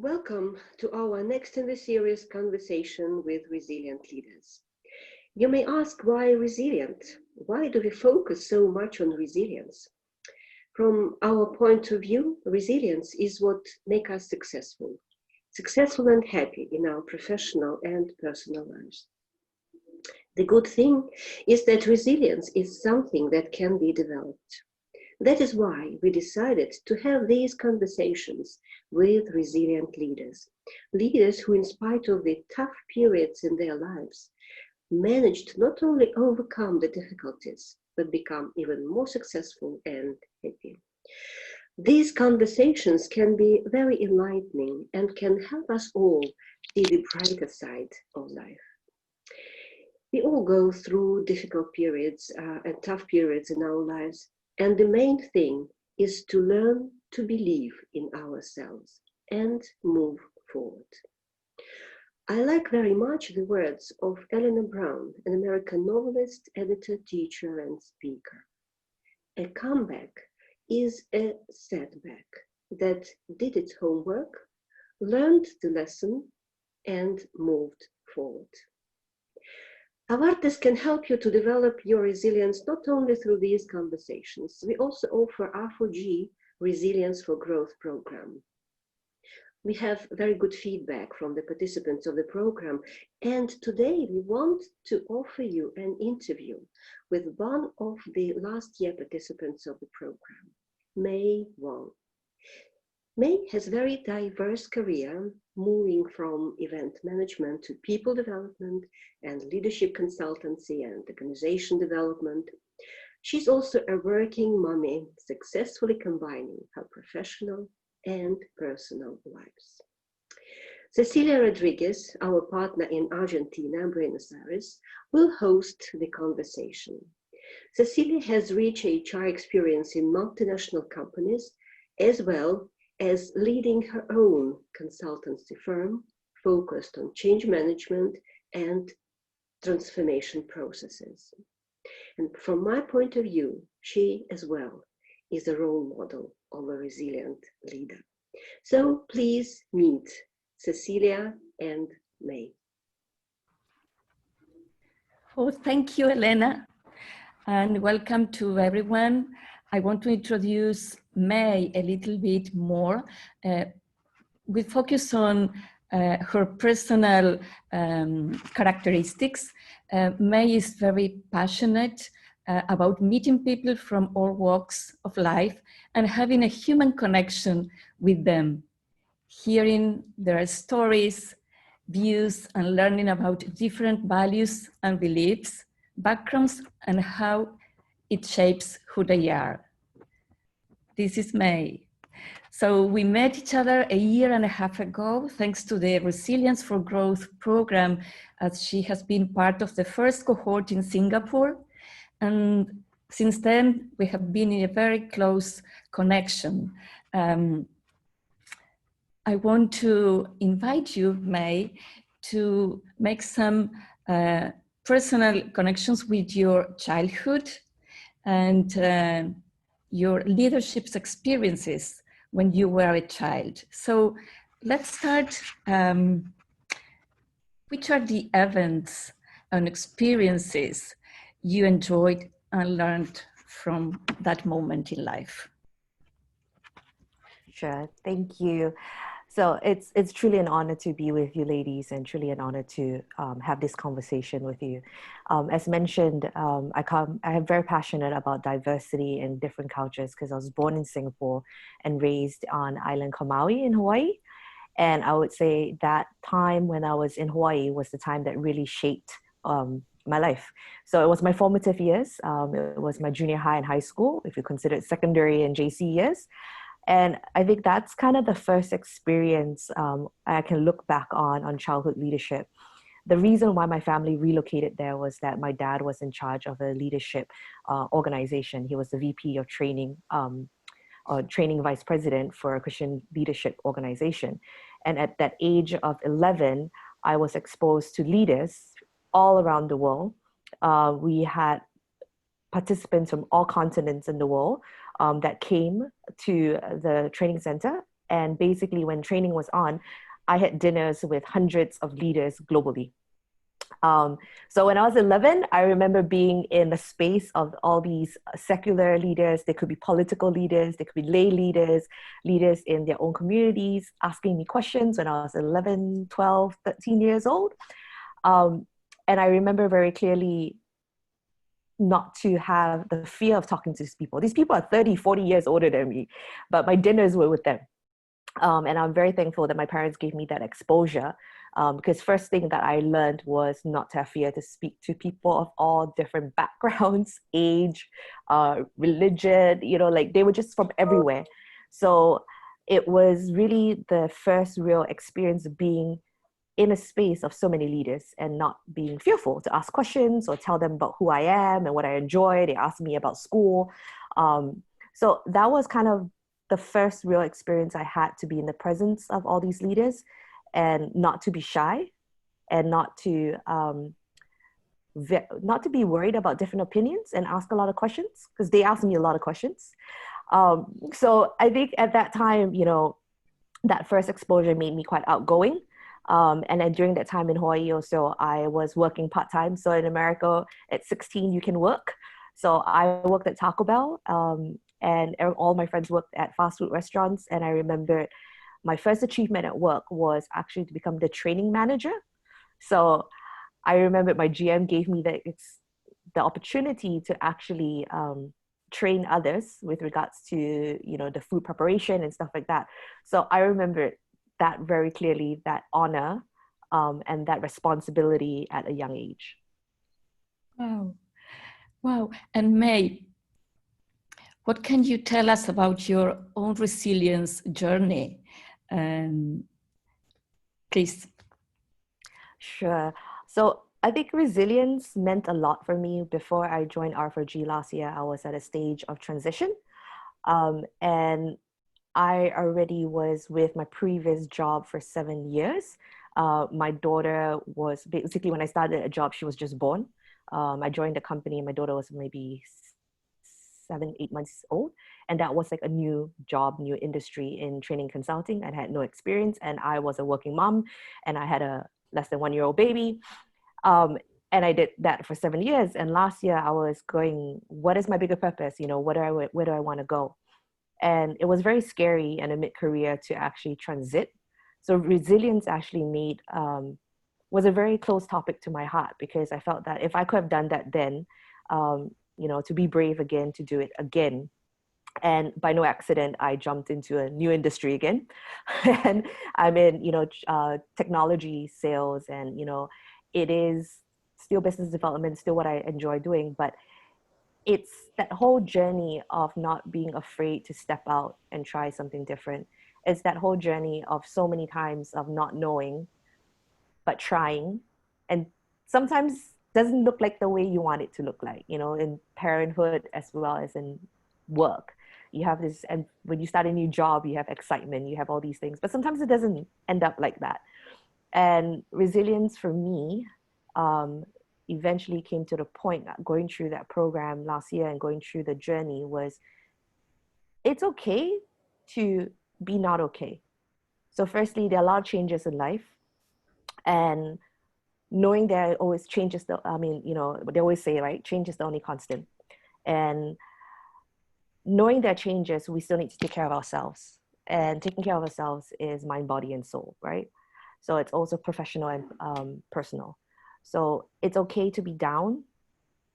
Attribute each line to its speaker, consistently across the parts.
Speaker 1: Welcome to our next in the series conversation with resilient leaders. You may ask why resilient? Why do we focus so much on resilience? From our point of view, resilience is what makes us successful and happy in our professional and personal lives. The good thing is that resilience is something that can be developed. That is why we decided to have these conversations with resilient leaders who, in spite of the tough periods in their lives, managed not only overcome the difficulties, but become even more successful and happy. These conversations can be very enlightening and can help us all see the brighter side of life. We all go through difficult periods and tough periods in our lives. And the main thing is to learn to believe in ourselves and move forward. I like very much the words of Eleanor Brown, an American novelist, editor, teacher, and speaker. A comeback is a setback that did its homework, learned the lesson, and moved forward. Avvartes can help you to develop your resilience not only through these conversations. We also offer R4G Resilience for Growth program. We have very good feedback from the participants of the program, and today we want to offer you an interview with one of the last year participants of the program, Wong. May has a very diverse career, moving from event management to people development and leadership consultancy and organization development. She's also a working mommy, successfully combining her professional and personal lives. Cecilia Rodriguez, our partner in Argentina, Buenos Aires, will host the conversation. Cecilia has rich HR experience in multinational companies, as well as leading her own consultancy firm focused on change management and transformation processes. And from my point of view, she as well is a role model of a resilient leader. So please meet Cecilia and May.
Speaker 2: Oh, thank you, Elena, and welcome to everyone. I want to introduce May a little bit more. We focus on her personal characteristics. May is very passionate about meeting people from all walks of life and having a human connection with them, hearing their stories, views, and learning about different values and beliefs, backgrounds, and how it shapes who they are. This is May. So we met each other a year and a half ago, thanks to the Resilience for Growth program, as she has been part of the first cohort in Singapore. And since then, we have been in a very close connection. I want to invite you, May, to make some personal connections with your childhood and your leadership experiences when you were a child. So let's start. Which are the events and experiences you enjoyed and learned from that moment in life?
Speaker 3: Sure, thank you. So it's truly an honor to be with you ladies and truly an honor to have this conversation with you. As mentioned, I'm very passionate about diversity and different cultures because I was born in Singapore and raised on island Kauai in Hawaii. And I would say that time when I was in Hawaii was the time that really shaped my life. So it was my formative years. It was my junior high and high school, if you consider it secondary and JC years. And I think that's kind of the first experience I can look back on childhood leadership. The reason why my family relocated there was that my dad was in charge of a leadership organization. He was the VP of training, training vice president for a Christian leadership organization. And at that age of 11, I was exposed to leaders all around the world. We had participants from all continents in the world that came to the training center And basically, when training was on, I had dinners with hundreds of leaders globally. So when I was 11, I remember being in the space of all these secular leaders. They could be political leaders, they could be lay leaders, leaders in their own communities, asking me questions when I was 11, 12, 13 years old. And I remember very clearly not to have the fear of talking to these people. These people are 30, 40 years older than me, but my dinners were with them. And I'm very thankful that my parents gave me that exposure, because first thing that I learned was not to have fear to speak to people of all different backgrounds, age, religion, like they were just from everywhere. So it was really the first real experience of being in a space of so many leaders and not being fearful to ask questions or tell them about who I am and what I enjoy. They asked me about school. So that was kind of the first real experience I had to be in the presence of all these leaders and not to be shy and not to be worried about different opinions and ask a lot of questions, because they asked me a lot of questions. So I think at that time, that first exposure made me quite outgoing. And then during that time in Hawaii also, I was working part-time. So in America, at 16, you can work. So I worked at Taco Bell, and all my friends worked at fast food restaurants. And I remember my first achievement at work was actually to become the training manager. So I remember my GM gave me the opportunity to actually train others with regards to, the food preparation and stuff like that. So I remember that very clearly, that honor and that responsibility at a young age.
Speaker 2: Wow. Wow. And May, what can you tell us about your own resilience journey? Please.
Speaker 3: Sure. So I think resilience meant a lot for me. Before I joined R4G last year, I was at a stage of transition. And I already was with my previous job for 7 years. My daughter was basically, when I started a job, she was just born. I joined the company, my daughter was maybe 7, 8 months old. And that was like a new job, new industry in training consulting. I had no experience, and I was a working mom, and I had a less than 1-year-old baby. And I did that for 7 years. And last year I was going, what is my bigger purpose? Where do I want to go? And it was very scary in a mid-career to actually transit. So resilience actually was a very close topic to my heart, because I felt that if I could have done that then, to be brave again, to do it again. And by no accident, I jumped into a new industry again. And I'm in, technology sales, and, it is still business development, still what I enjoy doing, but it's that whole journey of not being afraid to step out and try something different. It's that whole journey of so many times of not knowing, but trying. And sometimes doesn't look like the way you want it to look like, in parenthood as well as in work. You have this, and when you start a new job, you have excitement, you have all these things, but sometimes it doesn't end up like that. And resilience for me, eventually came to the point, going through that program last year and going through the journey, was it's okay to be not okay. So firstly, there are a lot of changes in life, and knowing there always changes, they always say, right, change is the only constant. And knowing that changes, we still need to take care of ourselves. And taking care of ourselves is mind, body, and soul, right? So it's also professional and personal. So it's okay to be down.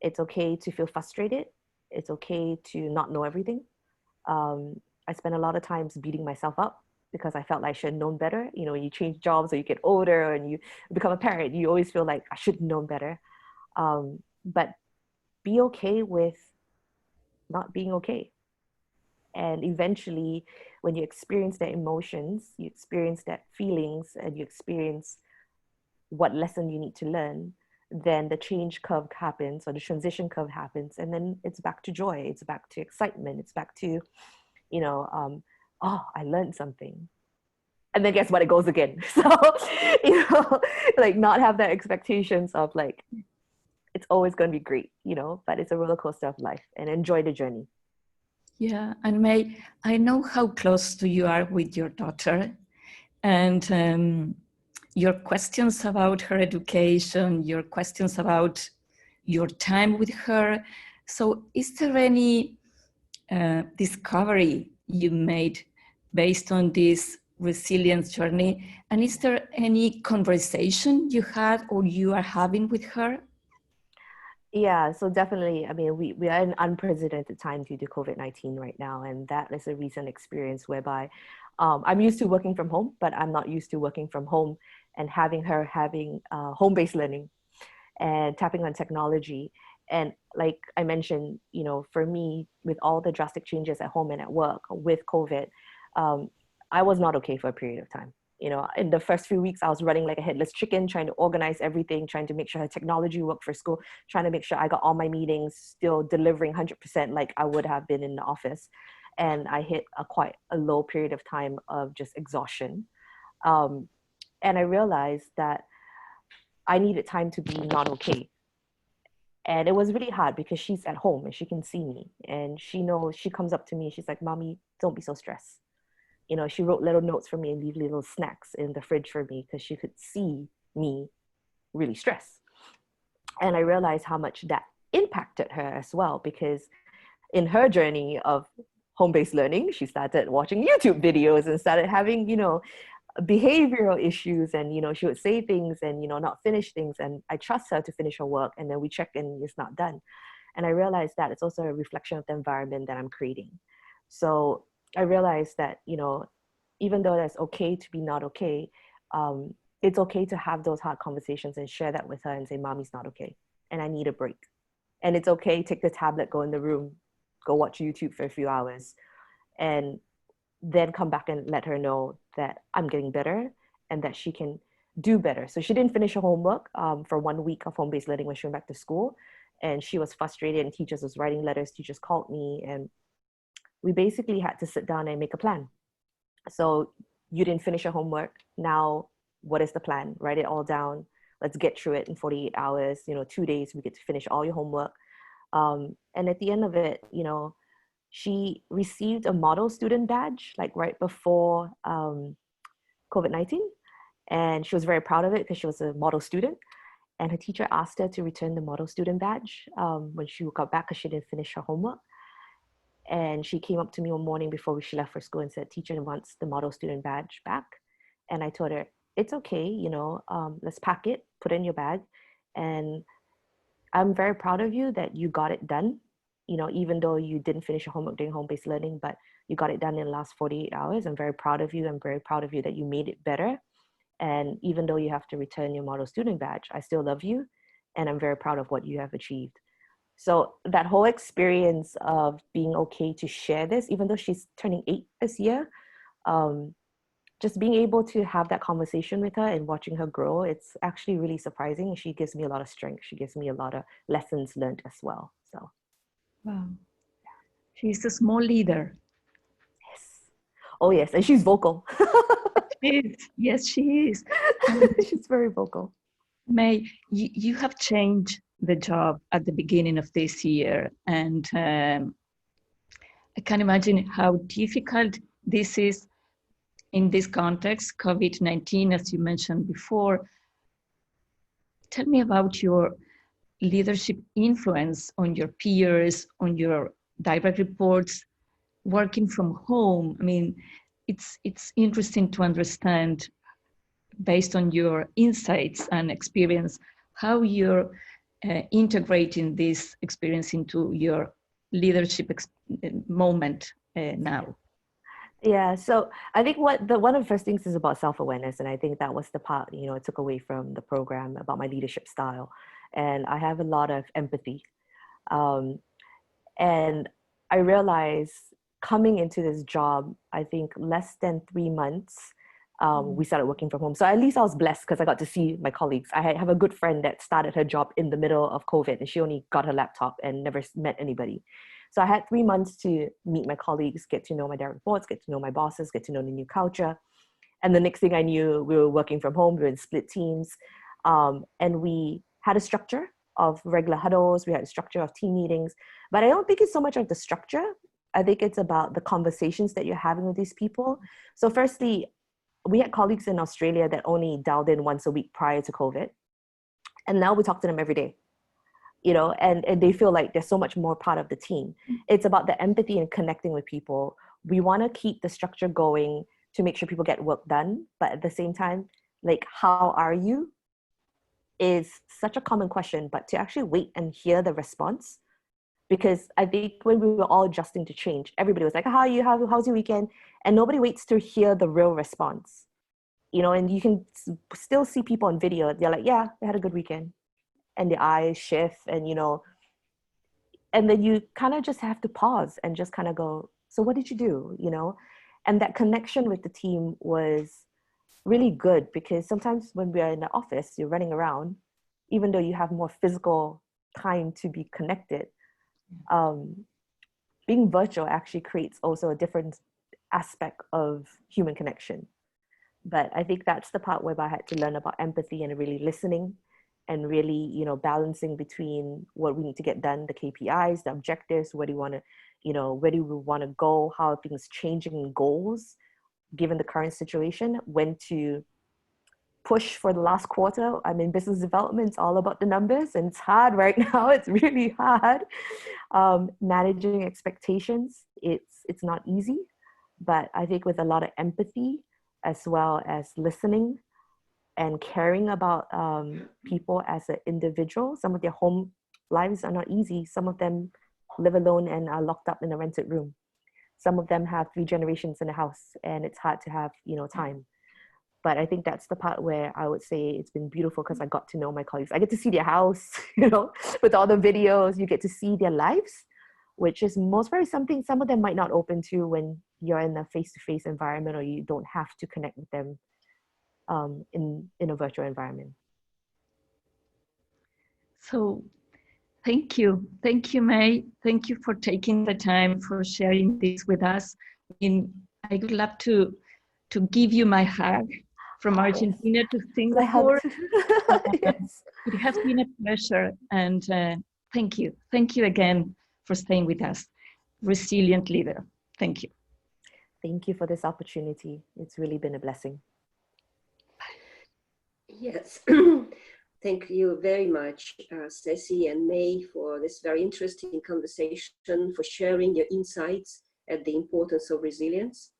Speaker 3: It's okay to feel frustrated. It's okay to not know everything. I spent a lot of times beating myself up because I felt like I should have known better. When you change jobs or you get older and you become a parent, you always feel like I should have known better. But be okay with not being okay. And eventually, when you experience that emotions, you experience that feelings, and you experience what lesson you need to learn, then the change curve happens, or the transition curve happens, and then it's back to joy, it's back to excitement, it's back to, oh, I learned something. And then guess what, it goes again. So, like not have that expectations of like, it's always going to be great, but it's a roller coaster of life, and enjoy the journey.
Speaker 2: Yeah, and May, I know how close to you are with your daughter, and your questions about her education, your questions about your time with her. So is there any discovery you made based on this resilience journey? And is there any conversation you had or you are having with her?
Speaker 3: Yeah, so definitely, I mean, we are in unprecedented time due to COVID-19 right now, and that is a recent experience whereby I'm used to working from home, but I'm not used to working from home and having her having home-based learning and tapping on technology. And like I mentioned, you know, for me, with all the drastic changes at home and at work with COVID, um, I was not okay for a period of time. You know, in the first few weeks, I was running like a headless chicken, trying to organize everything, trying to make sure her technology worked for school, trying to make sure I got all my meetings, still delivering 100% like I would have been in the office. And I hit a quite a low period of time of just exhaustion. Um, and I realized that I needed time to be not okay. And it was really hard because she's at home and she can see me and she knows, she comes up to me, she's like, Mommy, don't be so stressed. You know, she wrote little notes for me and leave little snacks in the fridge for me because she could see me really stressed. And I realized how much that impacted her as well, because in her journey of home-based learning, she started watching YouTube videos and started having, you know, behavioral issues, and you know, she would say things and, you know, not finish things, and I trust her to finish her work, and then we check and it's not done. And I realized that it's also a reflection of the environment that I'm creating. So I realized that, you know, even though that's okay to be not okay, it's okay to have those hard conversations and share that with her and say, Mommy's not okay and I need a break. And it's okay, take the tablet, go in the room, go watch YouTube for a few hours, and then come back and let her know that I'm getting better and that she can do better. So she didn't finish her homework for 1 week of home-based learning when she went back to school. And she was frustrated and teachers was writing letters, teachers called me, and we basically had to sit down and make a plan. So you didn't finish your homework. Now, what is the plan? Write it all down. Let's get through it in 48 hours, you know, 2 days, we get to finish all your homework. And at the end of it, you know, she received a model student badge like right before COVID-19. And she was very proud of it because she was a model student. And her teacher asked her to return the model student badge when she got back because she didn't finish her homework. And she came up to me one morning before she left for school and said, Teacher wants the model student badge back. And I told her, it's okay, you know, let's pack it, put it in your bag. And I'm very proud of you that you got it done, you know, even though you didn't finish your homework during home-based learning, but you got it done in the last 48 hours. I'm very proud of you. I'm very proud of you that you made it better. And even though you have to return your model student badge, I still love you. And I'm very proud of what you have achieved. So that whole experience of being okay to share this, even though she's turning 8 this year, just being able to have that conversation with her and watching her grow, it's actually really surprising. She gives me a lot of strength. She gives me a lot of lessons learned as well. So,
Speaker 2: Wow. She's a small leader.
Speaker 3: yes. Oh, yes. And she's vocal.
Speaker 2: She is. Yes, she is.
Speaker 3: She's very vocal.
Speaker 2: May, you have changed the job at the beginning of this year, and I can imagine how difficult this is in this context, COVID-19, as you mentioned before. Tell me about your leadership influence on your peers, on your direct reports, working from home. I mean, it's interesting to understand, based on your insights and experience, how you're integrating this experience into your leadership moment now.
Speaker 3: Yeah, so I think one of the first things is about self-awareness, and I think that was the part, you know, I took away from the program about my leadership style. And I have a lot of empathy. Um, and I realized coming into this job, I think less than 3 months, we started working from home. So at least I was blessed because I got to see my colleagues. I have a good friend that started her job in the middle of COVID, and she only got her laptop and never met anybody. So I had 3 months to meet my colleagues, get to know my direct reports, get to know my bosses, get to know the new culture. And the next thing I knew, we were working from home, we were in split teams. And we had a structure of regular huddles, we had a structure of team meetings. But I don't think it's so much of the structure, I think it's about the conversations that you're having with these people. So firstly, we had colleagues in Australia that only dialed in once a week prior to COVID. And now we talk to them every day, you know, and they feel like they're so much more part of the team. It's about the empathy and connecting with people. We want to keep the structure going to make sure people get work done. But at the same time, like, how are you is such a common question, but to actually wait and hear the response. Because I think when we were all adjusting to change, everybody was like, how are you? How's your weekend? And nobody waits to hear the real response, you know, and you can still see people on video. They're like, yeah, they had a good weekend. And the eyes shift and, you know, and then you kind of just have to pause and just kind of go, so what did you do? You know, and that connection with the team was really good, because sometimes when we are in the office, you're running around, even though you have more physical time to be connected. Being virtual actually creates also a different aspect of human connection. But I think that's the part where I had to learn about empathy and really listening and really, you know, balancing between what we need to get done, the KPIs, the objectives, where do you want to, you know, where do we want to go, how are things changing in goals, given the current situation, when to push for the last quarter. I'm in business development, it's all about the numbers, and it's hard right now. It's really hard. Managing expectations, it's not easy, but I think with a lot of empathy, as well as listening and caring about people as an individual. Some of their home lives are not easy. Some of them live alone and are locked up in a rented room. Some of them have 3 generations in a house, and it's hard to have, you know, time. But I think that's the part where I would say it's been beautiful, because I got to know my colleagues. I get to see their house, you know, with all the videos. You get to see their lives, which is most very something some of them might not open to when you're in a face-to-face environment, or you don't have to connect with them in a virtual environment.
Speaker 2: So thank you. Thank you, May. Thank you for taking the time for sharing this with us. I mean, I would love to give you my hug from Argentina to Singapore.
Speaker 3: Yes.
Speaker 2: It has been a pleasure, and thank you. Thank you again for staying with us. Resilient leader. Thank you.
Speaker 3: Thank you for this opportunity. It's really been a blessing.
Speaker 1: Yes. Thank you very much, Ceci and May, for this very interesting conversation, for sharing your insights at the importance of resilience.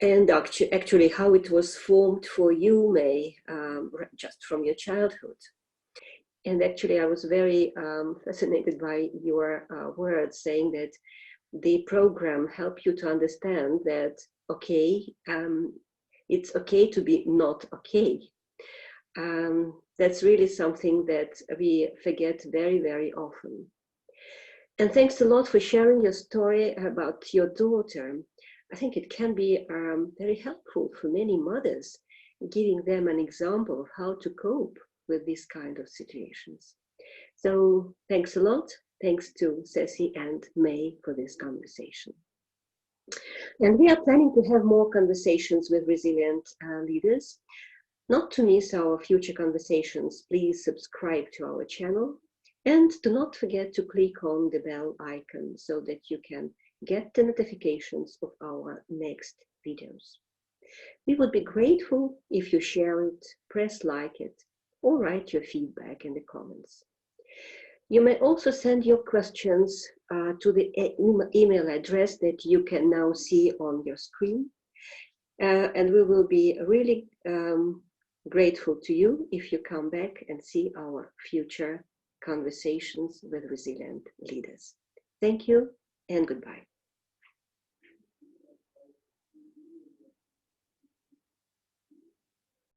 Speaker 1: And actually how it was formed for you, May, just from your childhood. And actually I was very fascinated by your words, saying that the program helped you to understand that, okay, it's okay to be not okay. That's really something that we forget very, very often. And thanks a lot for sharing your story about your daughter. I think it can be very helpful for many mothers, giving them an example of how to cope with these kind of situations. So thanks a lot. Thanks to Ceci and May for this conversation. And we are planning to have more conversations with resilient leaders. Not to miss our future conversations, please subscribe to our channel, and do not forget to click on the bell icon so that you can get the notifications of our next videos. We would be grateful if you share it, press like it, or write your feedback in the comments. You may also send your questions to the email address that you can now see on your screen. And we will be really grateful to you if you come back and see our future conversations with resilient leaders. Thank you and goodbye.